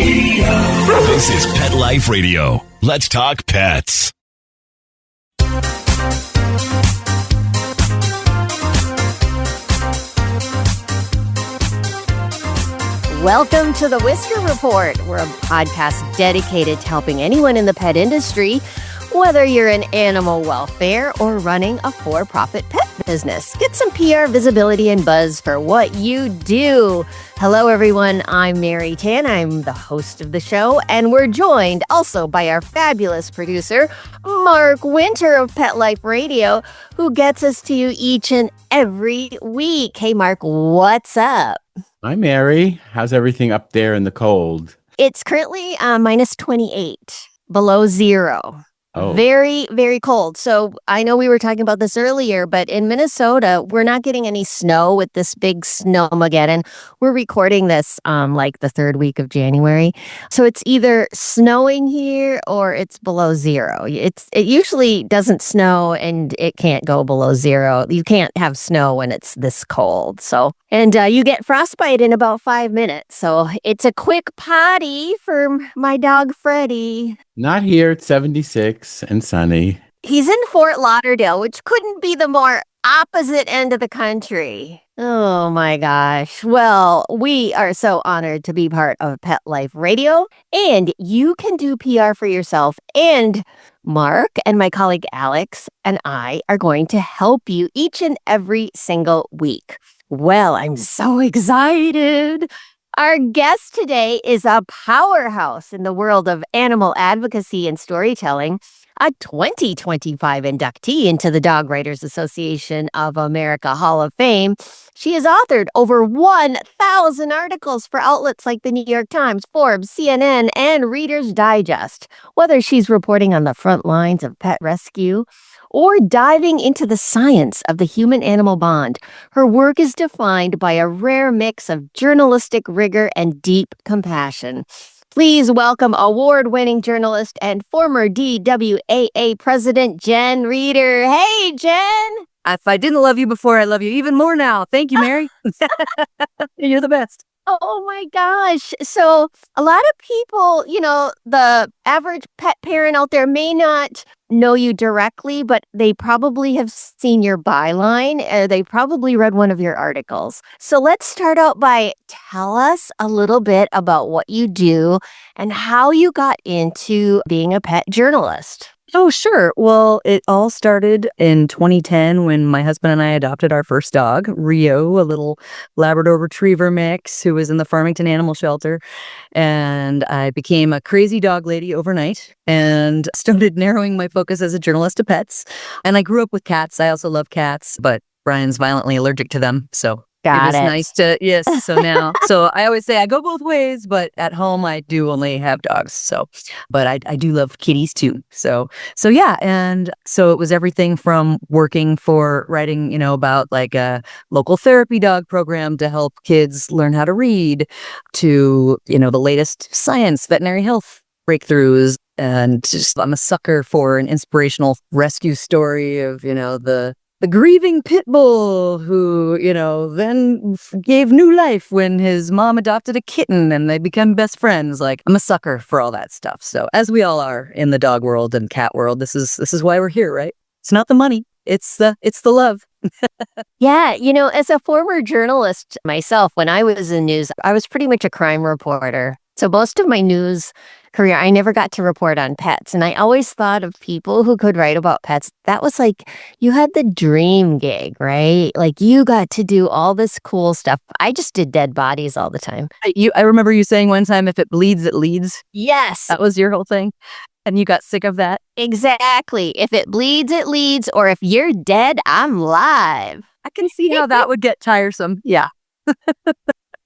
This is Pet Life Radio. Let's talk pets. Welcome to the Whisker Report. We're a podcast dedicated to helping anyone in the pet industry, whether you're in animal welfare or running a for-profit pet business. Get some PR visibility and buzz for what you do. Hello, everyone. I'm Mary Tan. I'm the host of the show, and we're joined also by our fabulous producer, Mark Winter of Pet Life Radio, who gets us to you each and every week. Hey, Mark, what's up? Hi, Mary. How's everything up there in the cold? It's currently minus 28, below zero. Oh. Very, very cold. So I know we were talking about this earlier, but in Minnesota, we're not getting any snow with this big snowmageddon. We're recording this like the third week of January. So it's either snowing here or it's below zero. It usually doesn't snow and it can't go below zero. You can't have snow when it's this cold. So, and you get frostbite in about 5 minutes. So it's a quick potty for my dog, Freddie. Not here. It's 76 and sunny. He's in Fort Lauderdale, which couldn't be the more opposite end of the country. Oh my gosh. Well, we are so honored to be part of Pet Life Radio, and you can do PR for yourself. And Mark and my colleague Alex and I are going to help you each and every single week. Well, I'm so excited. Our guest today is a powerhouse in the world of animal advocacy and storytelling, a 2025 inductee into the Dog Writers Association of America Hall of Fame. She has authored over 1,000 articles for outlets like the New York Times, Forbes, CNN, and Reader's Digest. Whether she's reporting on the front lines of pet rescue or diving into the science of the human-animal bond, her work is defined by a rare mix of journalistic rigor and deep compassion. Please welcome award-winning journalist and former DWAA president, Jen Reeder. Hey, Jen! If I didn't love you before, I love you even more now. Thank you, Mary. You're the best. Oh my gosh. So a lot of people, the average pet parent out there may not know you directly, but they probably have seen your byline. They probably read one of your articles. So let's start out by tell us a little bit about what you do and how you got into being a pet journalist. Oh, sure. Well, it all started in 2010 when my husband and I adopted our first dog, Rio, a little Labrador Retriever mix who was in the Farmington Animal Shelter. And I became a crazy dog lady overnight and started narrowing my focus as a journalist to pets. And I grew up with cats. I also love cats, but Brian's violently allergic to them. So it was nice to, yes. So I always say I go both ways, but at home I do only have dogs. So, but I do love kitties too. So yeah. And so it was everything from writing, about like a local therapy dog program to help kids learn how to read to, the latest science, veterinary health breakthroughs. And just, I'm a sucker for an inspirational rescue story of, the grieving pit bull who, then gave new life when his mom adopted a kitten and they become best friends. Like, I'm a sucker for all that stuff. So as we all are in the dog world and cat world, this is why we're here, right? It's not the money. It's the love. Yeah. As a former journalist myself, when I was in news, I was pretty much a crime reporter. So most of my news career, I never got to report on pets. And I always thought of people who could write about pets. That was like, you had the dream gig, right? Like you got to do all this cool stuff. I just did dead bodies all the time. I remember you saying one time, if it bleeds, it leads. Yes. That was your whole thing. And you got sick of that? Exactly. If it bleeds, it leads. Or if you're dead, I'm live. I can see how that would get tiresome. Yeah.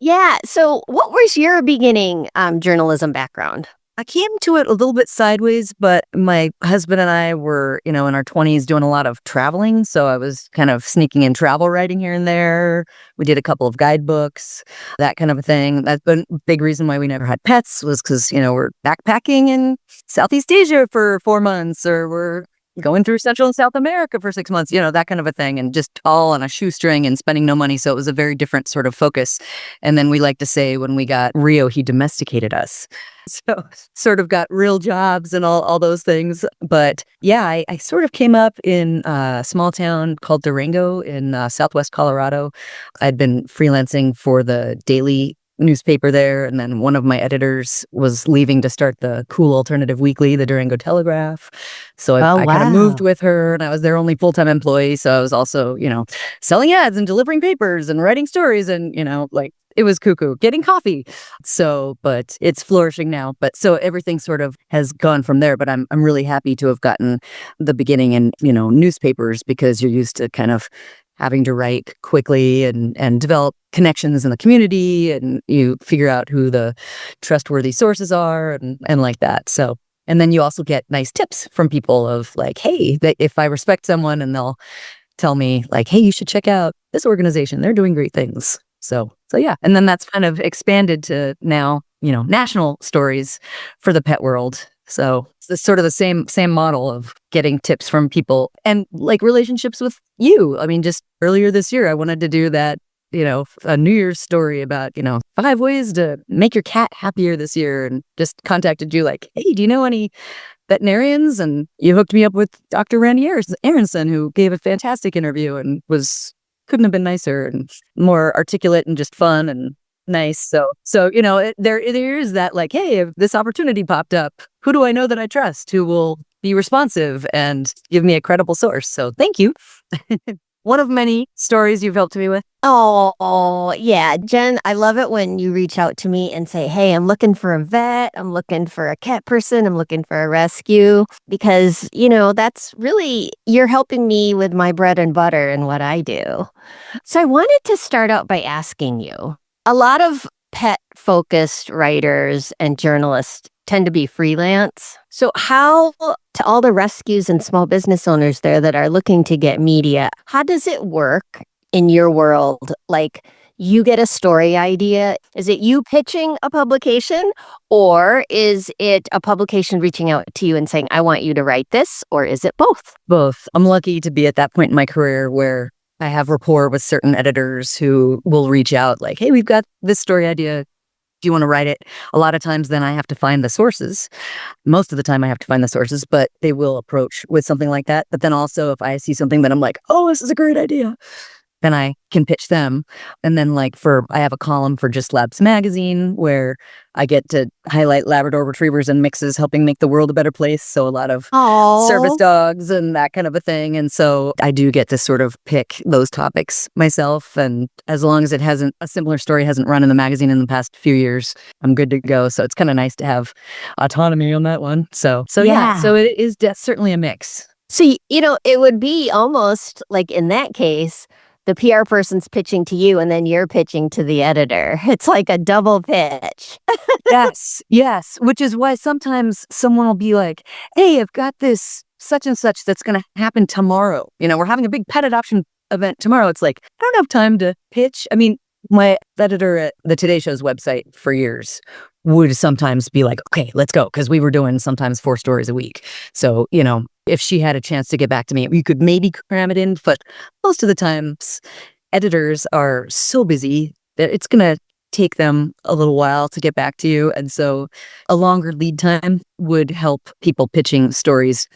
Yeah. So what was your beginning journalism background? I came to it a little bit sideways, but my husband and I were, in our 20s doing a lot of traveling. So I was kind of sneaking in travel writing here and there. We did a couple of guidebooks, that kind of a thing. That's been a big reason why we never had pets was because, we're backpacking in Southeast Asia for 4 months, or we're going through Central and South America for 6 months, that kind of a thing, and just all on a shoestring and spending no money. So it was a very different sort of focus. And then we like to say when we got Rio, he domesticated us. So sort of got real jobs and all those things. But yeah, I sort of came up in a small town called Durango in Southwest Colorado. I'd been freelancing for the daily newspaper there, and then one of my editors was leaving to start the cool alternative weekly, the Durango Telegraph. So I kind of moved with her, and I was their only full-time employee. So I was also, selling ads and delivering papers and writing stories, and it was cuckoo, getting coffee. So, but it's flourishing now. But so everything sort of has gone from there. But I'm really happy to have gotten the beginning in newspapers, because you're used to kind of having to write quickly and develop connections in the community, and you figure out who the trustworthy sources are and like that. So, and then you also get nice tips from people of like, hey, if I respect someone, and they'll tell me like, hey, you should check out this organization. They're doing great things. So yeah. And then that's kind of expanded to now, national stories for the pet world. So it's sort of the same model of getting tips from people and like relationships with you. I mean, just earlier this year, I wanted to do that, a New Year's story about, 5 ways to make your cat happier this year, and just contacted you like, hey, do you know any veterinarians? And you hooked me up with Dr. Randy Aronson, who gave a fantastic interview and couldn't have been nicer and more articulate and just fun and nice. So there is that like, hey, if this opportunity popped up, who do I know that I trust who will be responsive and give me a credible source? So thank you. One of many stories you've helped me with. Oh, yeah. Jen, I love it when you reach out to me and say, hey, I'm looking for a vet. I'm looking for a cat person. I'm looking for a rescue, because, that's really, you're helping me with my bread and butter and what I do. So I wanted to start out by asking you, a lot of pet-focused writers and journalists tend to be freelance. So how, to all the rescues and small business owners there that are looking to get media, how does it work in your world? Like, you get a story idea. Is it you pitching a publication, or is it a publication reaching out to you and saying, I want you to write this, or is it both? Both. I'm lucky to be at that point in my career where I have rapport with certain editors who will reach out like, hey, we've got this story idea. Do you want to write it? A lot of times then I have to find the sources. Most of the time I have to find the sources, but they will approach with something like that. But then also if I see something that I'm like, oh, this is a great idea, then I can pitch them. And then I have a column for Just Labs magazine where I get to highlight Labrador retrievers and mixes, helping make the world a better place. So a lot of service dogs and that kind of a thing. And so I do get to sort of pick those topics myself. And as long as a similar story hasn't run in the magazine in the past few years, I'm good to go. So it's kind of nice to have autonomy on that one. So yeah. So it is certainly a mix. So, it would be almost like in that case, the PR person's pitching to you and then you're pitching to the editor. It's like a double pitch. Yes. Which is why sometimes someone will be like, hey, I've got this such and such that's going to happen tomorrow. We're having a big pet adoption event tomorrow. It's like, I don't have time to pitch. I mean, my editor at the Today Show's website for years would sometimes be like, okay, let's go. Because we were doing sometimes 4 stories a week. So, if she had a chance to get back to me, we could maybe cram it in. But most of the times, editors are so busy that it's going to take them a little while to get back to you. And so a longer lead time would help people pitching stories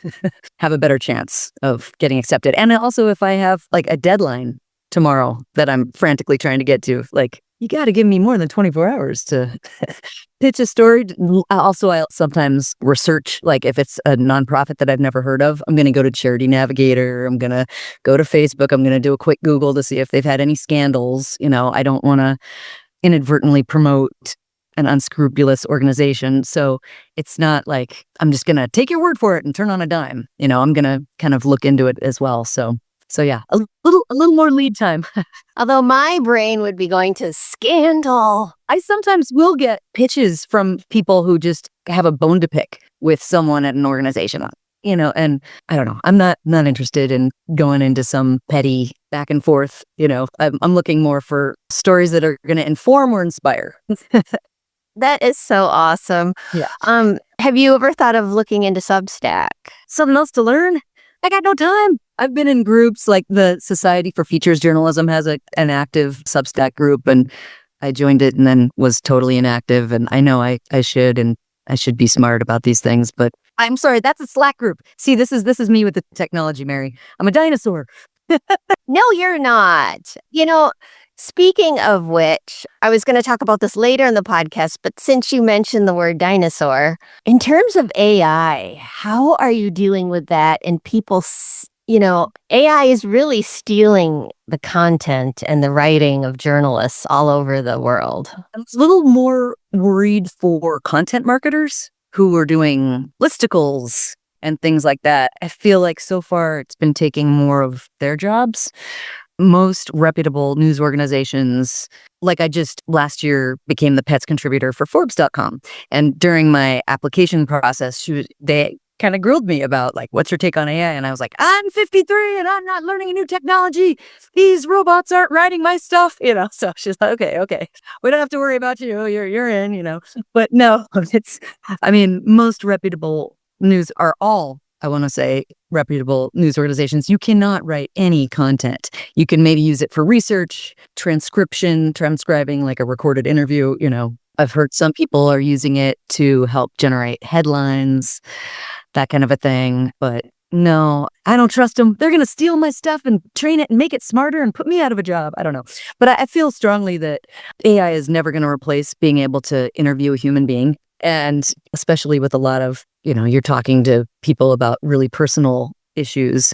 have a better chance of getting accepted. And also if I have like a deadline tomorrow that I'm frantically trying to get to, like, you got to give me more than 24 hours to pitch a story. Also, I'll sometimes research, like if it's a nonprofit that I've never heard of, I'm going to go to Charity Navigator. I'm going to go to Facebook. I'm going to do a quick Google to see if they've had any scandals. I don't want to inadvertently promote an unscrupulous organization. So it's not like I'm just going to take your word for it and turn on a dime. I'm going to kind of look into it as well. So yeah, a little more lead time. Although my brain would be going to scandal. I sometimes will get pitches from people who just have a bone to pick with someone at an organization, and I don't know. I'm not interested in going into some petty back and forth. I'm looking more for stories that are going to inform or inspire. That is so awesome. Yeah. Have you ever thought of looking into Substack? Something else to learn? I got no time. I've been in groups like the Society for Features Journalism has an active Substack group, and I joined it and then was totally inactive. And I know I should, and I should be smart about these things, but I'm sorry, that's a Slack group. See, this is me with the technology, Mary. I'm a dinosaur. No, you're not. Speaking of which, I was going to talk about this later in the podcast, but since you mentioned the word dinosaur, in terms of AI, how are you dealing with that? And people, AI is really stealing the content and the writing of journalists all over the world. I'm a little more worried for content marketers who are doing listicles and things like that. I feel like so far it's been taking more of their jobs. Most reputable news organizations, like I just last year became the pets contributor for Forbes.com. And during my application process, they kind of grilled me about like, what's your take on AI? And I was like, I'm 53 and I'm not learning a new technology. These robots aren't writing my stuff, So she's like, okay, we don't have to worry about you. You're in, But no, most reputable news are all, I want to say, reputable news organizations. You cannot write any content. You can maybe use it for research, transcribing like a recorded interview. I've heard some people are using it to help generate headlines, that kind of a thing. But no, I don't trust them. They're going to steal my stuff and train it and make it smarter and put me out of a job. I don't know. But I feel strongly that AI is never going to replace being able to interview a human being. And especially with a lot of, you're talking to people about really personal issues,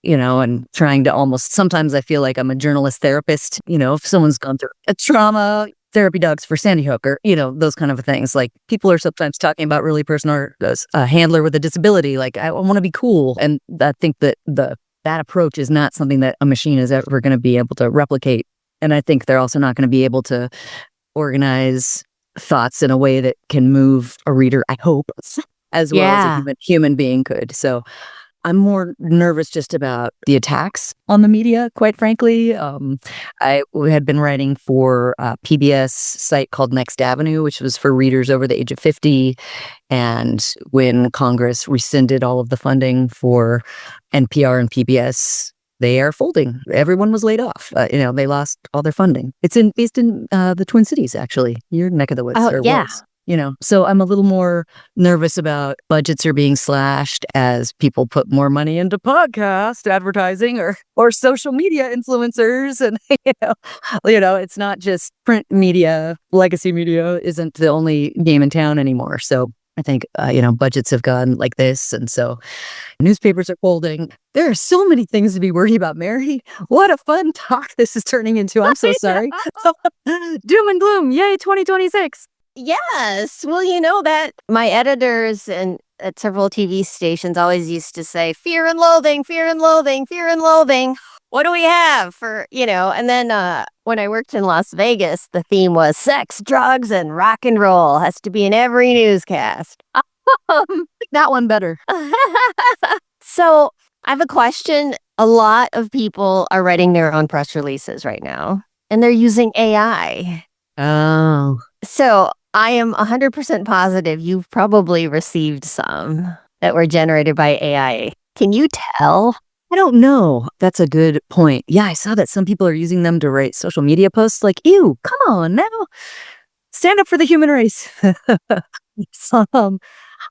and trying to almost, sometimes I feel like I'm a journalist therapist, if someone's gone through a trauma, therapy dogs for Sandy Hook or, those kind of things. Like people are sometimes talking about really personal, a handler with a disability. Like I want to be cool. And I think that that approach is not something that a machine is ever going to be able to replicate. And I think they're also not going to be able to organize thoughts in a way that can move a reader, I hope, as well as a human being could. So I'm more nervous just about the attacks on the media, quite frankly. I had been writing for a PBS site called Next Avenue, which was for readers over the age of 50. And when Congress rescinded all of the funding for NPR and PBS, they are folding. Everyone was laid off. They lost all their funding. It's based in the Twin Cities, actually. Your neck of the woods. Oh, yeah. Was. So I'm a little more nervous about budgets are being slashed as people put more money into podcast advertising or social media influencers. And, it's not just print media. Legacy media isn't the only game in town anymore. So I think, budgets have gone like this. And so newspapers are folding. There are so many things to be worried about, Mary. What a fun talk this is turning into. I'm so sorry. Doom and gloom. Yay, 2026. Yes. Well, that my editors and at several TV stations always used to say, fear and loathing, fear and loathing, fear and loathing. What do we have for, and then when I worked in Las Vegas, the theme was sex, drugs, and rock and roll has to be in every newscast. That one better. So I have a question. A lot of people are writing their own press releases right now, and they're using AI. Oh. So I am 100% positive you've probably received some that were generated by AI. Can you tell? I don't know. That's a good point. Yeah, I saw that some people are using them to write social media posts like, ew, come on now. Stand up for the human race.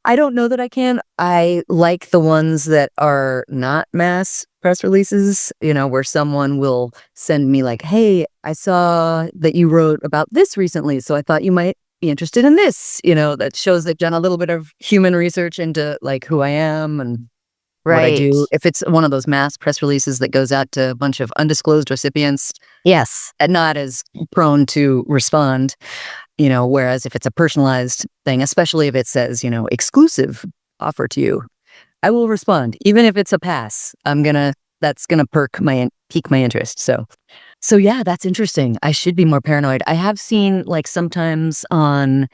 I don't know that I can. I like the ones that are not mass press releases, where someone will send me like, hey, I saw that you wrote about this recently, so I thought you might be interested in this, that shows they've done a little bit of human research into like who I am and what I do. If it's one of those mass press releases that goes out to a bunch of undisclosed recipients, yes, and not as prone to respond, whereas if it's a personalized thing, especially if it says, exclusive offer to you, I will respond. Even if it's a pass, that's gonna pique my interest. So yeah, that's interesting. I should be more paranoid. I have seen like sometimes on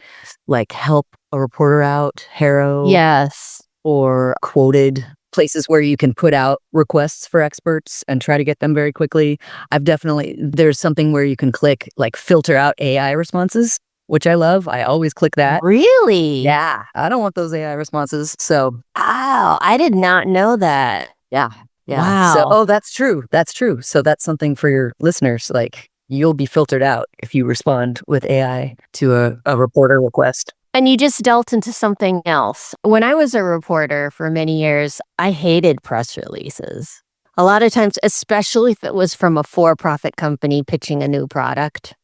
like Help a Reporter Out, Harrow. Yes. Or Quoted, places where you can put out requests for experts and try to get them very quickly. There's something where you can click like filter out AI responses, which I love. I always click that. Really? Yeah. I don't want those AI responses. So. Wow. I did not know that. Yeah. Yeah. Wow. So, that's true. That's true. So that's something for your listeners. Like, you'll be filtered out if you respond with AI to a reporter request. And you just dealt into something else. When I was a reporter for many years, I hated press releases. A lot of times, especially if it was from a for-profit company pitching a new product.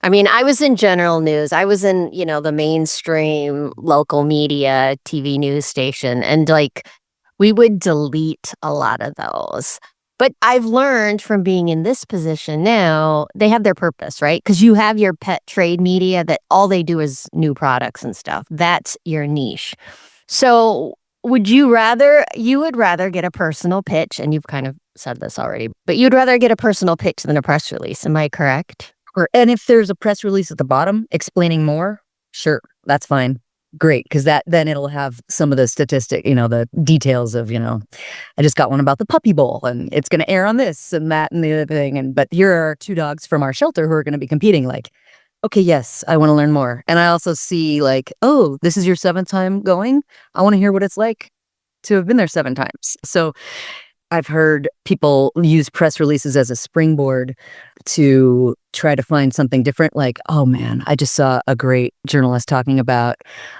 I mean, I was in general news. I was in, the mainstream local media, TV news station, and we would delete a lot of those. But I've learned from being in this position now, they have their purpose, right? Because you have your pet trade media that all they do is new products and stuff. That's your niche. So you would rather get a personal pitch, and you've kind of said this already, but you'd rather get a personal pitch than a press release. Am I correct? And if there's a press release at the bottom explaining more, sure, that's fine. Great, because then it'll have some of the the details of, I just got one about the puppy bowl and it's going to air on this and that and the other thing. But here are 2 dogs from our shelter who are going to be competing. Like, okay, yes, I want to learn more. And I also see oh, this is your 7th time going. I want to hear what it's like to have been there 7 times. So I've heard people use press releases as a springboard to try to find something different. Like, oh man, I just saw a great journalist talking about,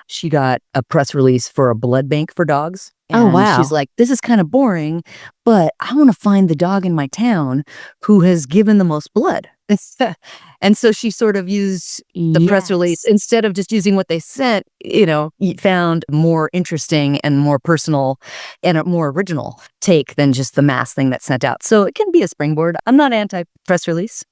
she got a press release for a blood bank for dogs. Oh, wow. She's like, this is kind of boring, but I want to find the dog in my town who has given the most blood. And so she sort of used the press release instead of just using what they sent, found more interesting and more personal and a more original take than just the mass thing that's sent out. So it can be a springboard. I'm not anti-press release.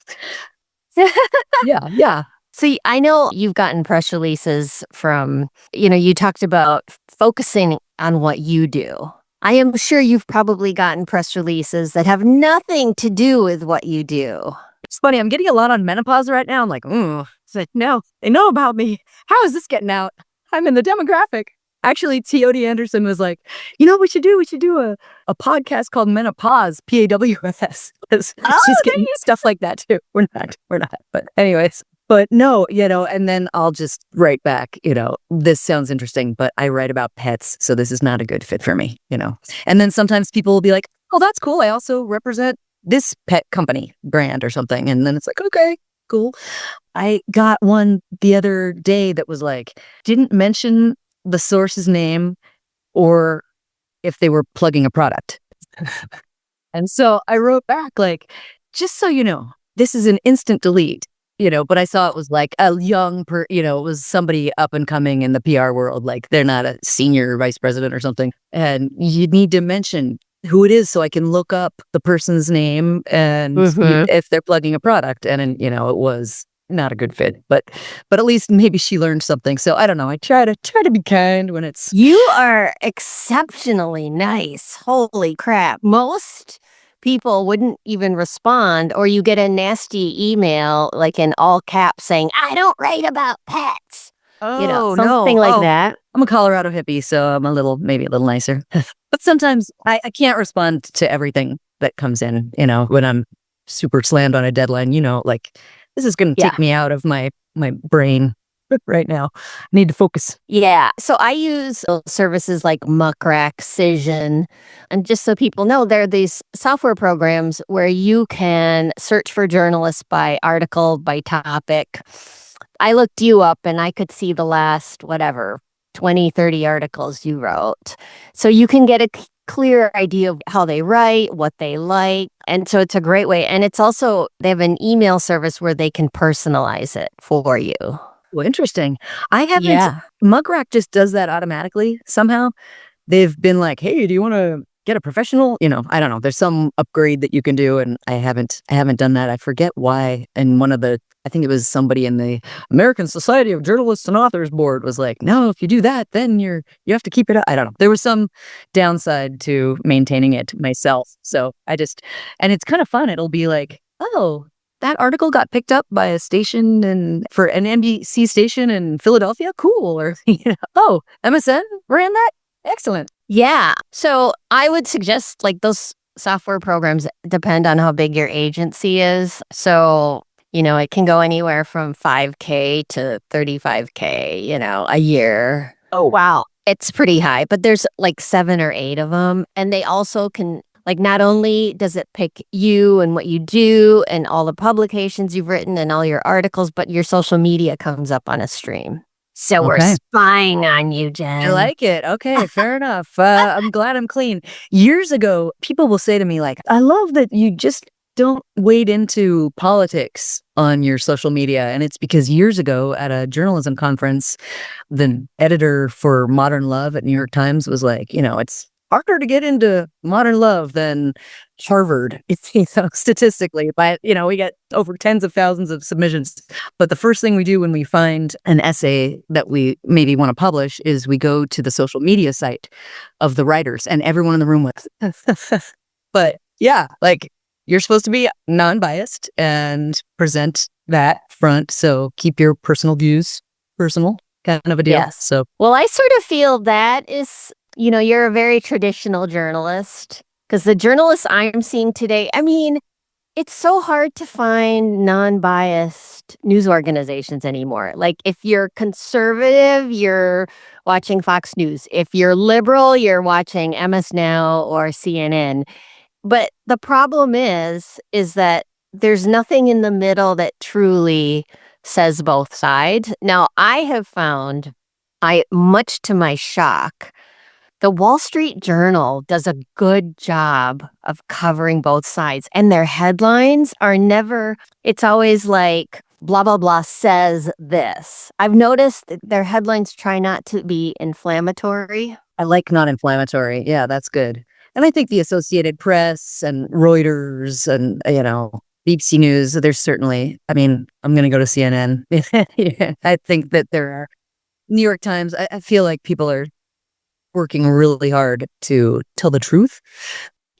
Yeah. See, I know you've gotten press releases from, you talked about focusing on what you do. I am sure you've probably gotten press releases that have nothing to do with what you do. It's funny, I'm getting a lot on menopause right now. I'm like, it's like, no, they know about me. How is this getting out? I'm in the demographic. Actually, T.O.D. Anderson was like, we should do a podcast called Menopause, PAWS. She's getting stuff like that too. We're not. But anyways, but no, and then I'll just write back, this sounds interesting, but I write about pets, so this is not a good fit for me, And then sometimes people will be like, oh, that's cool. I also represent this pet company brand or something. And then it's like, okay, cool. I got one the other day that was like, didn't mention the source's name or if they were plugging a product. And so I wrote back like, just so you know, this is an instant delete, but I saw it was like a young, it was somebody up and coming in the PR world. Like they're not a senior vice president or something. And you need to mention who it is so I can look up the person's name and if they're plugging a product. And it was not a good fit, but at least maybe she learned something. So I don't know. I try to be kind when it's. You are exceptionally nice. Holy crap. Most people wouldn't even respond, or you get a nasty email like in all caps saying, I don't write about pets. Something like that. I'm a Colorado hippie, so I'm maybe a little nicer. But sometimes I can't respond to everything that comes in, when I'm super slammed on a deadline, like this is going to take me out of my brain right now. I need to focus. Yeah. So I use services like Muckrack, Cision, and just so people know, there are these software programs where you can search for journalists by article, by topic. I looked you up and I could see the last, 20, 30 articles you wrote. So you can get a clear idea of how they write, what they like. And so it's a great way. And it's also, they have an email service where they can personalize it for you. Well, interesting. I haven't, Muckrack just does that automatically somehow. They've been like, hey, do you want to get a professional? I don't know. There's some upgrade that you can do. And I haven't done that. I forget why. And I think it was somebody in the American Society of Journalists and Authors board was like, no, if you do that, then you have to keep it up. I don't know. There was some downside to maintaining it myself. So and it's kind of fun. It'll be like, oh, that article got picked up by a station and for an NBC station in Philadelphia. Cool. Or, oh, MSN ran that. Excellent. Yeah. So I would suggest those software programs depend on how big your agency is. So, it can go anywhere from $5,000 to $35,000, a year. Oh, wow. It's pretty high, but there's 7 or 8 of them. And they also can, Like, not only does it pick you and what you do and all the publications you've written and all your articles, but your social media comes up on a stream. So we're Okay. spying on you, Jen. I like it. Okay, fair enough. I'm glad I'm clean. Years ago, people will say to me, like, I love that you just don't wade into politics on your social media. And it's because years ago at a journalism conference, the editor for Modern Love at New York Times was like, it's harder to get into modern love than Harvard, statistically. But, we get over tens of thousands of submissions. But the first thing we do when we find an essay that we maybe want to publish is we go to the social media site of the writers and everyone in the room with. But yeah, like, you're supposed to be non-biased and present that front. So keep your personal views personal, kind of a deal. Yes. So, Well, I sort of feel that is, you're a very traditional journalist, because the journalists I'm seeing today, I mean, it's so hard to find non-biased news organizations anymore. Like, if you're conservative, you're watching Fox News. If you're liberal, you're watching MS Now or CNN. But the problem is that there's nothing in the middle that truly says both sides. Now, I have found, much to my shock, the Wall Street Journal does a good job of covering both sides. And their headlines are never, it's always like, blah, blah, blah says this. I've noticed that their headlines try not to be inflammatory. I like non-inflammatory. Yeah, that's good. And I think the Associated Press and Reuters and, BBC News, there's certainly, I'm going to go to CNN. I think that there are New York Times. I feel like people are working really hard to tell the truth.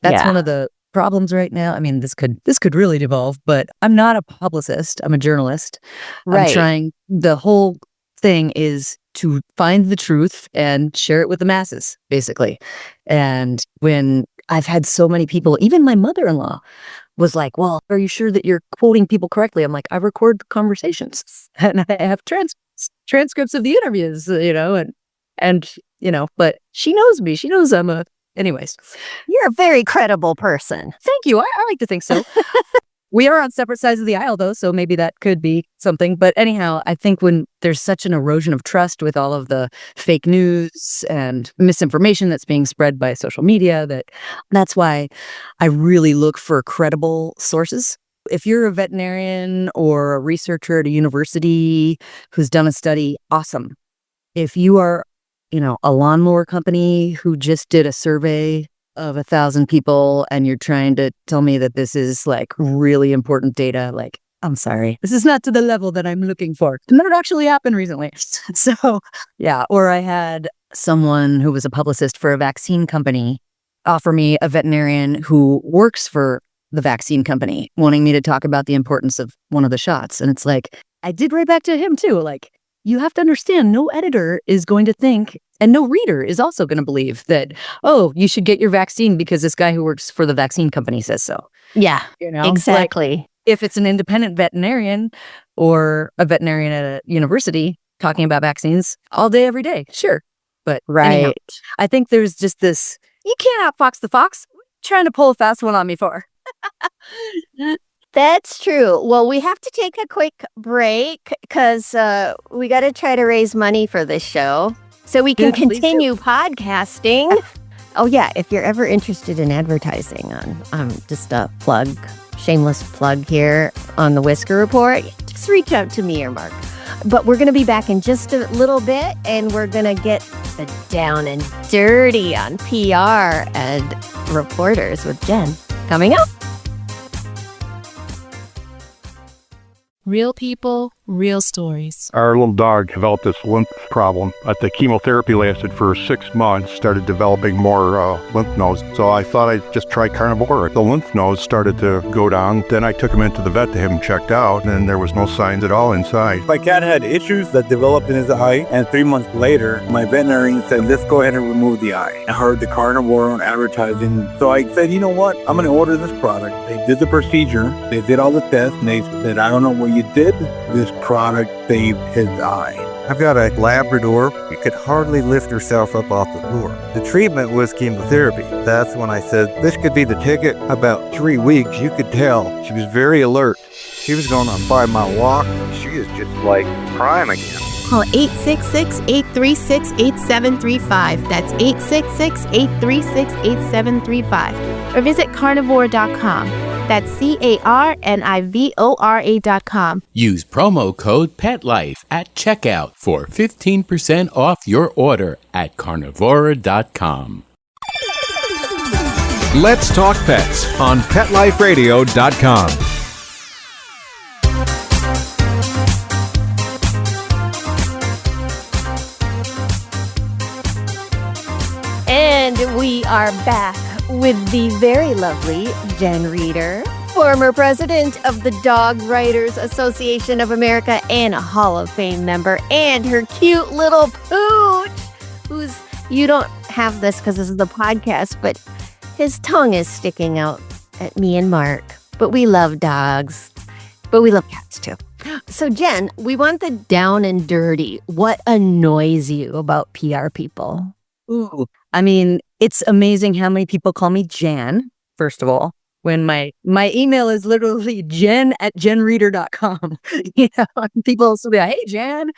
That's one of the problems right now. This could really devolve, but I'm not a publicist. I'm a journalist. Right. I'm trying, the whole thing is to find the truth and share it with the masses, basically. And when I've had so many people, even my mother-in-law was like, well, are you sure that you're quoting people correctly? I'm like, I record the conversations and I have transcripts of the interviews, but she knows me. She knows anyways. You're a very credible person. Thank you. I like to think so. We are on separate sides of the aisle, though, so maybe that could be something. But anyhow, I think when there's such an erosion of trust with all of the fake news and misinformation that's being spread by social media, that's why I really look for credible sources. If you're a veterinarian or a researcher at a university who's done a study, awesome. If you are, a lawnmower company who just did a survey of 1,000 people and you're trying to tell me that this is like really important data, like, I'm sorry, this is not to the level that I'm looking for. And that actually happened recently. So yeah, or I had someone who was a publicist for a vaccine company offer me a veterinarian who works for the vaccine company, wanting me to talk about the importance of one of the shots. And it's like, I did write back to him too, like, you have to understand, no editor is going to think, and no reader is also going to believe that, oh, you should get your vaccine because this guy who works for the vaccine company says so. Yeah, exactly. Like, if it's an independent veterinarian or a veterinarian at a university talking about vaccines all day, every day, sure. But anyhow, I think there's just this, you can't outfox the fox. What are you trying to pull a fast one on me for? That's true. Well, we have to take a quick break because we got to try to raise money for this show so we can continue podcasting. Oh, yeah. If you're ever interested in advertising on just a shameless plug here on the Whisker Report, just reach out to me or Mark. But we're going to be back in just a little bit, and we're going to get the down and dirty on PR and reporters with Jen coming up. Real people, real stories. Our little dog developed this lymph problem. The chemotherapy lasted for 6 months, started developing more lymph nodes. So I thought I'd just try carnivore. The lymph nodes started to go down. Then I took him into the vet to have him checked out, and there was no signs at all inside. My cat had issues that developed in his eye, and 3 months later, my veterinarian said, let's go ahead and remove the eye. I heard the carnivore on advertising, so I said, you know what? I'm going to order this product. They did the procedure, they did all the tests, and they said, I don't know what you did. This product saved his eye. I've got a Labrador who could hardly lift herself up off the floor. The treatment was chemotherapy. That's when I said, this could be the ticket. About 3 weeks, you could tell she was very alert. She was going on a 5-mile walk. She is just like prime again. Call 866-836-8735. That's 866-836-8735. Or visit carnivore.com. That's carnivora.com. Use promo code PETLIFE at checkout for 15% off your order at carnivora.com. Let's Talk Pets on PetLifeRadio.com. And we are back with the very lovely Jen Reeder, former president of the Dog Writers Association of America and a Hall of Fame member, and her cute little pooch, who's, you don't have this because this is the podcast, but his tongue is sticking out at me and Mark. But we love dogs, but we love cats too. So Jen, we want the down and dirty. What annoys you about PR people? Ooh, I mean, it's amazing how many people call me Jan, first of all, when my email is literally jen@jenreader.com. People also be like, hey, Jan.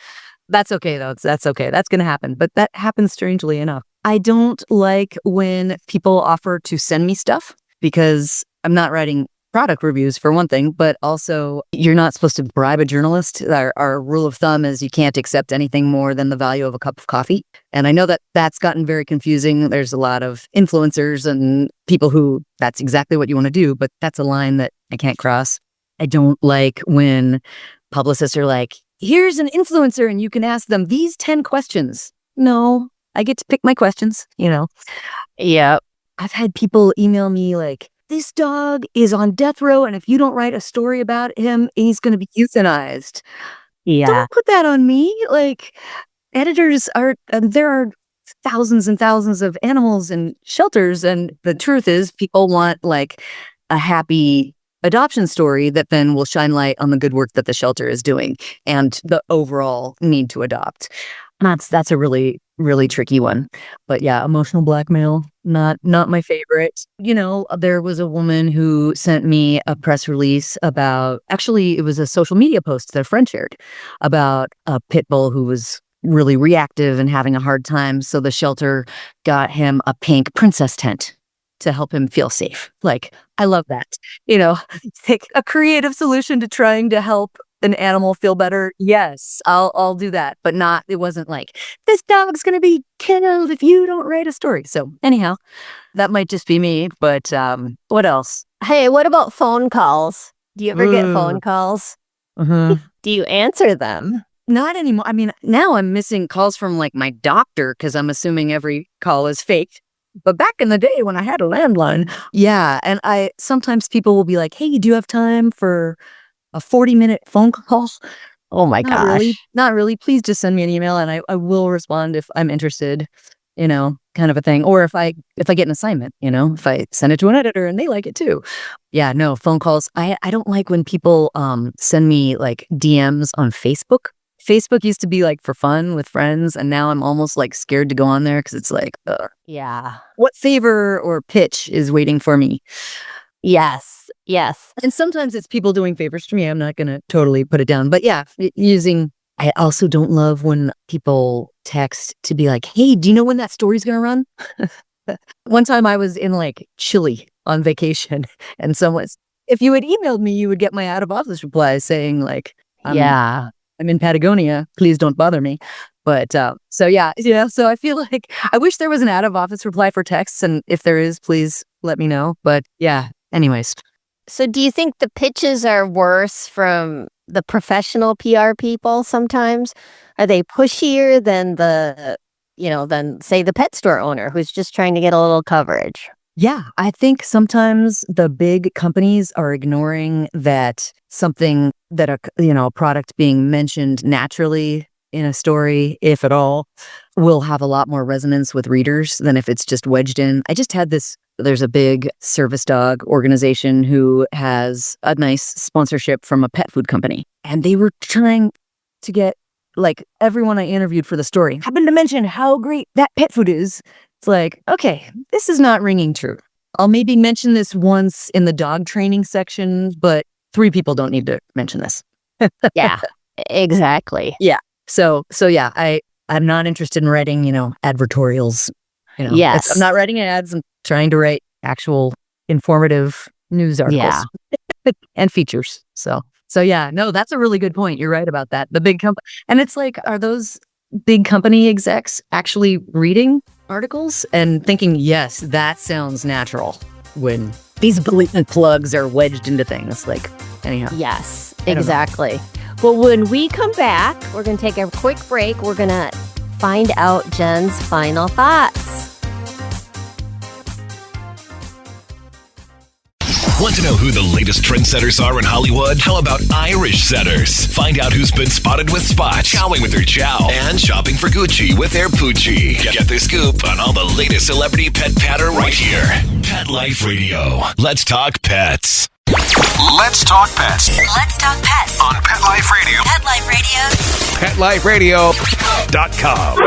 That's okay, though. That's okay. That's going to happen. But that happens strangely enough. I don't like when people offer to send me stuff because I'm not writing product reviews for one thing, but also you're not supposed to bribe a journalist. Our rule of thumb is you can't accept anything more than the value of a cup of coffee. And I know that that's gotten very confusing. There's a lot of influencers and people who that's exactly what you want to do, but that's a line that I can't cross. I don't like when publicists are like, here's an influencer and you can ask them these 10 questions. No, I get to pick my questions, Yeah. I've had people email me like, this dog is on death row, and if you don't write a story about him, he's going to be euthanized. Yeah. Don't put that on me. Like, editors are, there are thousands and thousands of animals in shelters, and the truth is people want like a happy adoption story that then will shine light on the good work that the shelter is doing and the overall need to adopt. That's a really, really tricky one. But yeah, emotional blackmail, not my favorite. There was a woman who sent me a press release about, actually, it was a social media post that a friend shared about a pit bull who was really reactive and having a hard time. So the shelter got him a pink princess tent to help him feel safe. Like, I love that. Take a creative solution to trying to help an animal feel better. Yes, I'll do that. But it wasn't like, this dog's going to be killed if you don't write a story. So anyhow, that might just be me. But what else? Hey, what about phone calls? Do you ever get phone calls? Uh-huh. Do you answer them? Not anymore. I mean, now I'm missing calls from like my doctor because I'm assuming every call is fake. But back in the day when I had a landline, yeah. And sometimes people will be like, hey, do you have time for a 40-minute phone call? Oh my gosh. Not really. Please just send me an email and I will respond if I'm interested, kind of a thing. Or if I get an assignment, if I send it to an editor and they like it too. Yeah, no, phone calls. I don't like when people send me like DMs on Facebook. Facebook used to be like for fun with friends, and now I'm almost like scared to go on there because it's like, yeah. What favor or pitch is waiting for me? Yes. And sometimes it's people doing favors for me. I'm not going to totally put it down. But yeah, I also don't love when people text to be like, hey, do you know when that story's going to run? One time I was in like Chile on vacation and if you had emailed me, you would get my out of office reply saying like, I'm in Patagonia. Please don't bother me. But so yeah, so I feel like I wish there was an out of office reply for texts. And if there is, please let me know. But yeah, anyways. So do you think the pitches are worse from the professional PR people sometimes? Are they pushier than than say the pet store owner who's just trying to get a little coverage? Yeah, I think sometimes the big companies are ignoring that something that a product being mentioned naturally in a story, if at all, will have a lot more resonance with readers than if it's just wedged in. I just had there's a big service dog organization who has a nice sponsorship from a pet food company. And they were trying to get like everyone I interviewed for the story happened to mention how great that pet food is. It's like, okay, this is not ringing true. I'll maybe mention this once in the dog training section, but 3 people don't need to mention this. Yeah, exactly. Yeah. So yeah, I'm not interested in writing, advertorials. Yes. I'm not writing ads. I'm trying to write actual informative news articles and features. So yeah, no, that's a really good point. You're right about that. The big company, and it's like, are those big company execs actually reading articles and thinking, yes, that sounds natural, when these blatant plugs are wedged into things? Like, anyhow. Yes, exactly. Well, when we come back, we're going to take a quick break. We're going to find out Jen's final thoughts. Want to know who the latest trendsetters are in Hollywood? How about Irish setters? Find out who's been spotted with Spot, chowing with their chow, and shopping for Gucci with their Poochie. Get the scoop on all the latest celebrity pet patter right here. Pet Life Radio. Let's talk pets. Let's talk pets Let's talk pets on Pet Life Radio. Pet Life Radio. PetLifeRadio.com.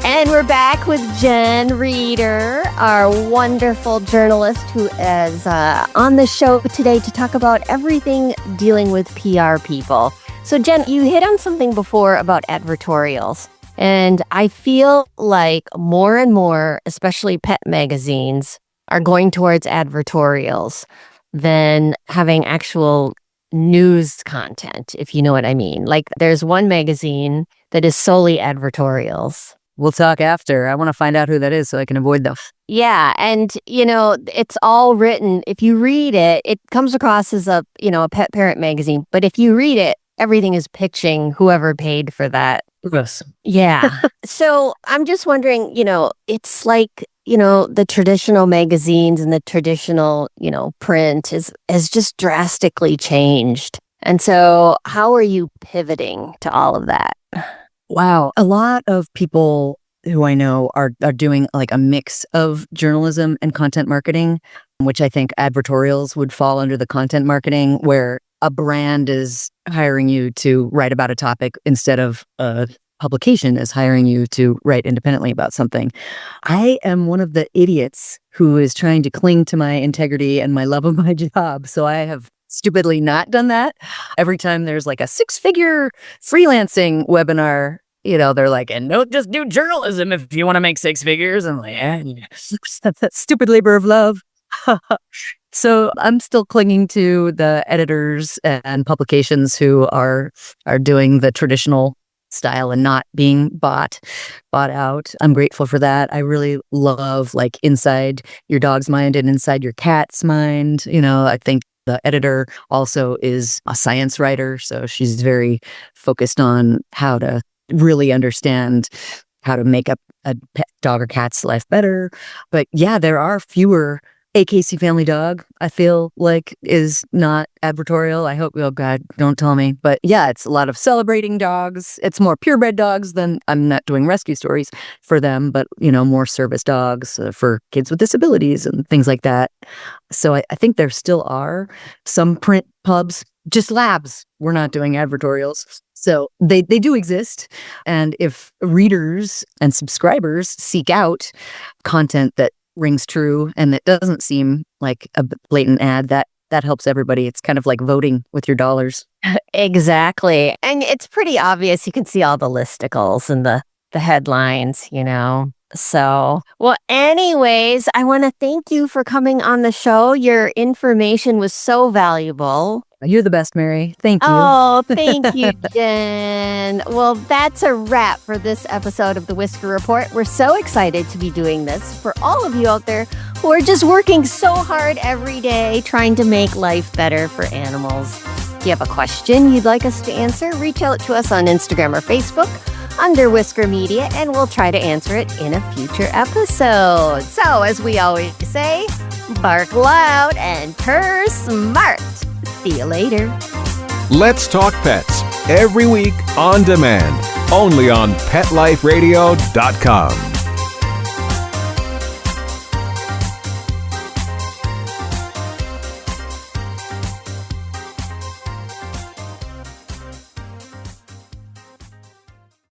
And we're back with Jen Reeder, our wonderful journalist who is on the show today to talk about everything dealing with PR people. So Jen, you hit on something before about advertorials. And I feel like more and more, especially pet magazines, are going towards advertorials than having actual news content, if you know what I mean. Like, there's one magazine that is solely advertorials. We'll talk after. I want to find out who that is so I can avoid them. Yeah. And, it's all written. If you read it, it comes across as a pet parent magazine. But if you read it, everything is pitching whoever paid for that. Yes. Yeah. So I'm just wondering, it's like, the traditional magazines and the traditional, print has just drastically changed. And so how are you pivoting to all of that? Wow. A lot of people who I know are doing like a mix of journalism and content marketing, which I think advertorials would fall under the content marketing, where a brand is hiring you to write about a topic instead of a publication is hiring you to write independently about something. I am one of the idiots who is trying to cling to my integrity and my love of my job. So I have stupidly not done that. Every time there's like a 6-figure freelancing webinar, they're like, and don't just do journalism if you want to make 6 figures. I'm like, that stupid labor of love. So I'm still clinging to the editors and publications who are doing the traditional style and not being bought out. I'm grateful for that. I really love like inside your dog's mind and inside your cat's mind. I think the editor also is a science writer, so she's very focused on how to really understand how to make a pet dog or cat's life better. But yeah, there are fewer. AKC Family Dog, I feel like, is not advertorial. I hope, oh God, don't tell me. But yeah, it's a lot of celebrating dogs. It's more purebred dogs than, I'm not doing rescue stories for them, but, more service dogs for kids with disabilities and things like that. So I think there still are some print pubs, just labs. We're not doing advertorials. So they do exist. And if readers and subscribers seek out content that rings true and that doesn't seem like a blatant ad, that helps everybody. It's kind of like voting with your dollars. Exactly. And it's pretty obvious. You can see all the listicles and the headlines, So, well, anyways, I want to thank you for coming on the show. Your information was so valuable. You're the best, Mary. Thank you. Oh, thank you, Jen. Well, that's a wrap for this episode of the Whisker Report. We're so excited to be doing this for all of you out there who are just working so hard every day trying to make life better for animals. If you have a question you'd like us to answer, reach out to us on Instagram or Facebook under Whisker Media, and we'll try to answer it in a future episode. So, as we always say, bark loud and purr smart. See you later. Let's Talk Pets every week on demand, only on PetLifeRadio.com.